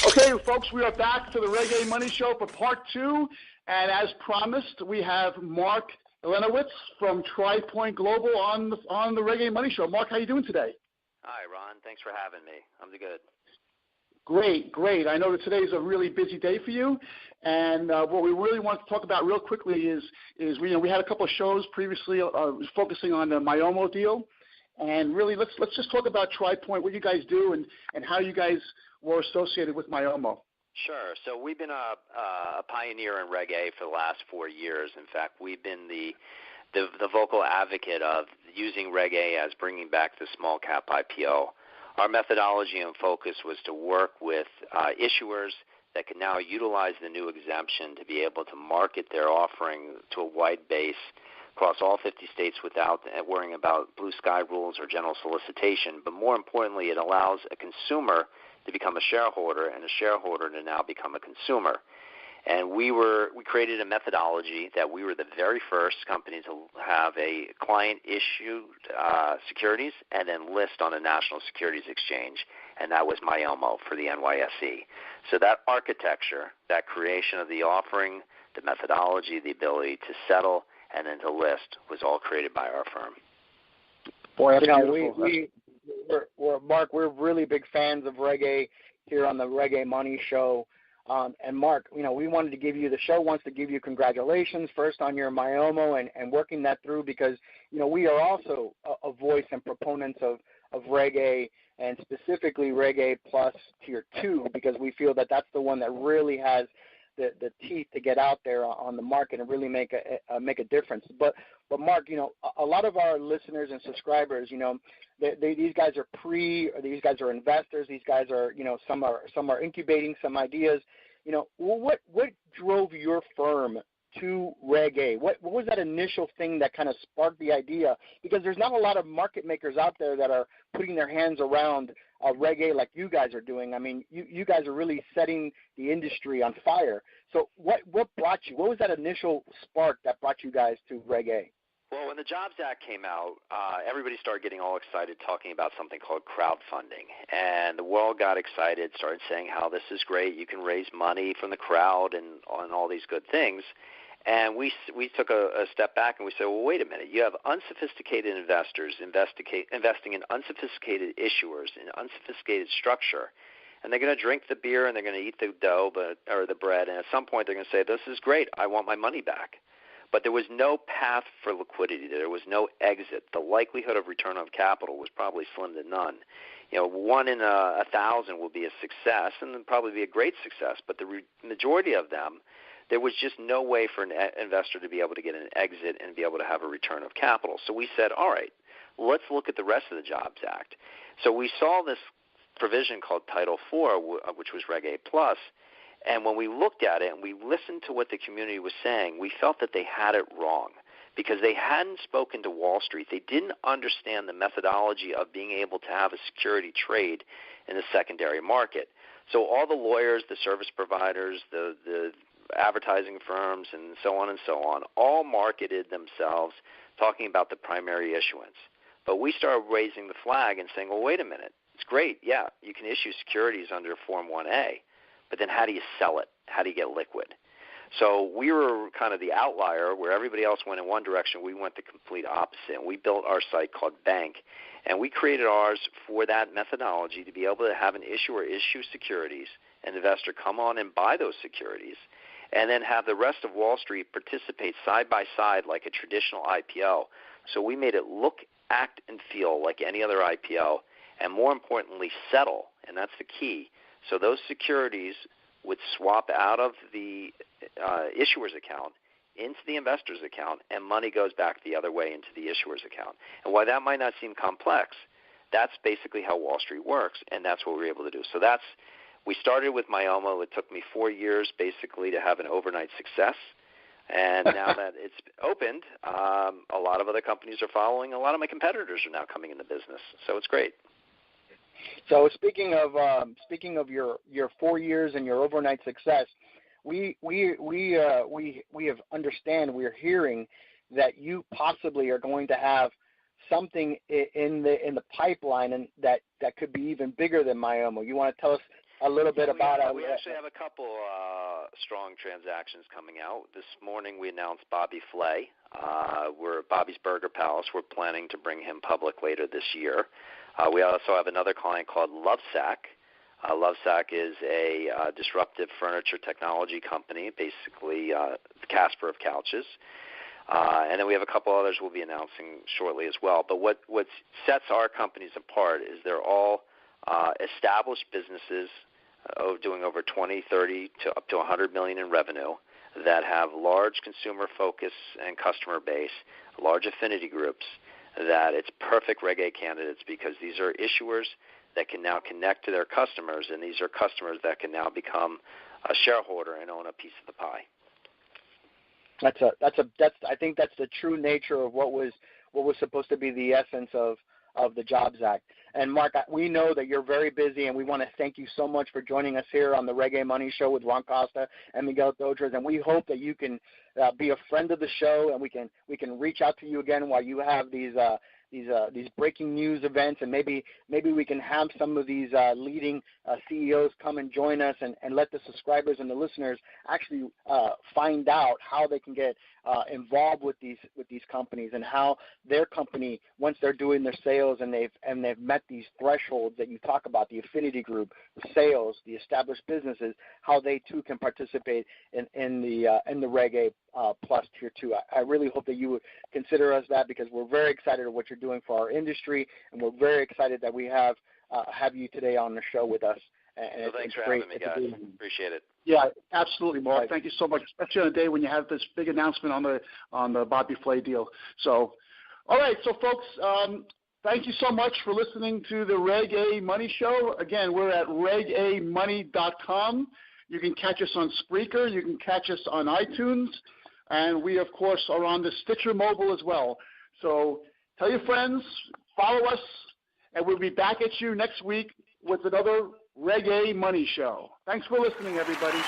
Okay, folks, we are back to the Reg.A Money Show for part 2. And as promised, we have Mark Elenowitz from TriPoint Global on the Reg.A Money Show. Mark, how are you doing today? Hi, Ron. Thanks for having me. I'm good. Great, great. I know that today is a really busy day for you, and what we really want to talk about real quickly is we had a couple of shows previously focusing on the Myomo deal, and really let's just talk about TriPoint, what you guys do, and how you guys were associated with Myomo. Sure. So we've been a pioneer in Reg.A for the last 4 years. In fact, we've been the vocal advocate of using Reg.A as bringing back the small cap IPO. Our methodology and focus was to work with issuers that can now utilize the new exemption to be able to market their offering to a wide base across all 50 states without worrying about blue sky rules or general solicitation. But more importantly, it allows a consumer to become a shareholder and a shareholder to now become a consumer. And we created a methodology that we were the very first company to have a client-issued securities and then list on a national securities exchange, and that was Myomo for the NYSE. So that architecture, that creation of the offering, the methodology, the ability to settle, and then to list was all created by our firm. Boy, Mark, we're really big fans of Reggae here on the Reg.A Money Show. And Mark, we wanted to give you, the show wants to give you congratulations first on your Myomo and working that through because, we are also a voice and proponents of Reggae and specifically Reggae Plus Tier 2 because we feel that that's the one that really has the teeth to get out there on the market and really make a difference. But Mark, a lot of our listeners and subscribers, these guys are these guys are investors. These guys are, some are incubating some ideas. What drove your firm to Reg.A? What was that initial thing that kind of sparked the idea? Because there's not a lot of market makers out there that are putting their hands around Reg.A like you guys are doing. I mean, you guys are really setting the industry on fire. So what brought you? What was that initial spark that brought you guys to Reg.A? Well, when the Jobs Act came out, everybody started getting all excited talking about something called crowdfunding. And the world got excited, started saying how this is great. You can raise money from the crowd and all these good things. And we took a step back and we said, well, wait a minute. You have unsophisticated investors investing in unsophisticated issuers in unsophisticated structure. And they're going to drink the beer and they're going to eat the dough or the bread. And at some point they're going to say, this is great. I want my money back. But there was no path for liquidity. There was no exit. The likelihood of return on capital was probably slim to none. 1 in 1,000 will be a success and then probably be a great success. But the majority of them, there was just no way for an investor to be able to get an exit and be able to have a return of capital. So we said, all right, let's look at the rest of the Jobs Act. So we saw this provision called Title IV, which was Reg.A Plus. And when we looked at it and we listened to what the community was saying, we felt that they had it wrong because they hadn't spoken to Wall Street. They didn't understand the methodology of being able to have a security trade in the secondary market. So all the lawyers, the service providers, the advertising firms, and so on, all marketed themselves talking about the primary issuance. But we started raising the flag and saying, well, wait a minute. It's great. Yeah, you can issue securities under Form 1A. But then how do you sell it? How do you get liquid? So we were kind of the outlier where everybody else went in one direction. We went the complete opposite. And we built our site called BANQ. And we created ours for that methodology to be able to have an issuer issue securities, an investor come on and buy those securities, and then have the rest of Wall Street participate side by side like a traditional IPO. So we made it look, act, and feel like any other IPO, and more importantly, settle, and that's the key. So those securities would swap out of the issuer's account into the investor's account, and money goes back the other way into the issuer's account. And while that might not seem complex, that's basically how Wall Street works, and that's what we were able to do. So we started with Myomo. It took me 4 years basically to have an overnight success. And now that it's opened, a lot of other companies are following. A lot of my competitors are now coming in the business. So it's great. So speaking of your 4 years and your overnight success, we're hearing that you possibly are going to have something in the pipeline and that could be even bigger than Myomo. You want to a little bit about we actually have a couple strong transactions coming out. This morning we announced Bobby Flay. We're Bobby's Burger Palace. We're planning to bring him public later this year. We also have another client called Lovesac. Lovesac is a disruptive furniture technology company, basically the Casper of couches. And then we have a couple others we'll be announcing shortly as well. But what sets our companies apart is they're all established businesses doing over 20, 30 to up to 100 million in revenue that have large consumer focus and customer base, large affinity groups, that it's perfect Reg.A candidates because these are issuers that can now connect to their customers, and these are customers that can now become a shareholder and own a piece of the pie. I think that's the true nature of what was supposed to be the essence of the Jobs Act. And Mark, we know that you're very busy, and we want to thank you so much for joining us here on the Reg.A Money Show with Ron Costa and Miguel Dodres. And we hope that you can be a friend of the show, and we can reach out to you again while you have these breaking news events, and maybe we can have some of these leading CEOs come and join us and let the subscribers and the listeners actually find out how they can get involved with these companies, and how their company, once they're doing their sales and they've met these thresholds that you talk about, the affinity group, the sales, the established businesses, how they too can participate in the Reg.A Plus Tier 2. I really hope that you would consider us that, because we're very excited of what you're doing for our industry, and we're very excited that we have you today on the show with us. And thanks for having me, guys. Appreciate it. Yeah, absolutely, Mark. Right. Thank you so much, especially on a day when you have this big announcement on the Bobby Flay deal. So, all right, so folks, thank you so much for listening to the Reg.A Money Show. Again, we're at regamoney.com. You can catch us on Spreaker. You can catch us on iTunes. And we, of course, are on the Stitcher Mobile as well. So tell your friends, follow us, and we'll be back at you next week with another Reg.A Money Show. Thanks for listening, everybody.